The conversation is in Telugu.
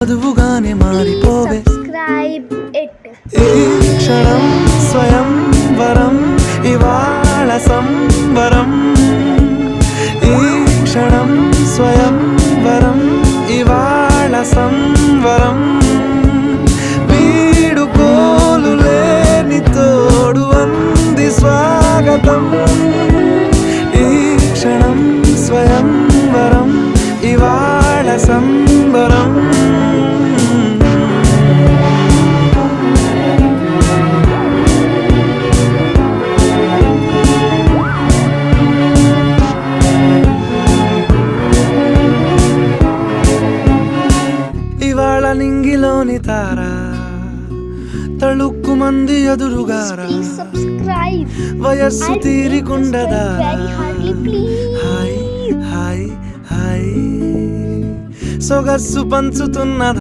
చదువుగానే మారిపోవే సబ్స్క్రైబ్ ఇట్. ఈ క్షణం స్వయం వరం ఇవాళ సంబరం ఈ క్షణం స్వయం వరం ఇవాళ సంవరం వీడుకోలు లేని తోడు అంది స్వాగతం ఈ క్షణం స్వయం వరం ఇవాళ సంబరం ఇవాళ నింగిలోని తార తళుక్కు మంది ఎదురుగారా Please subscribe. వయస్సు I తీరికుండదారా very hardly, please. Hi hi hi సొగస్సు పంచుతున్న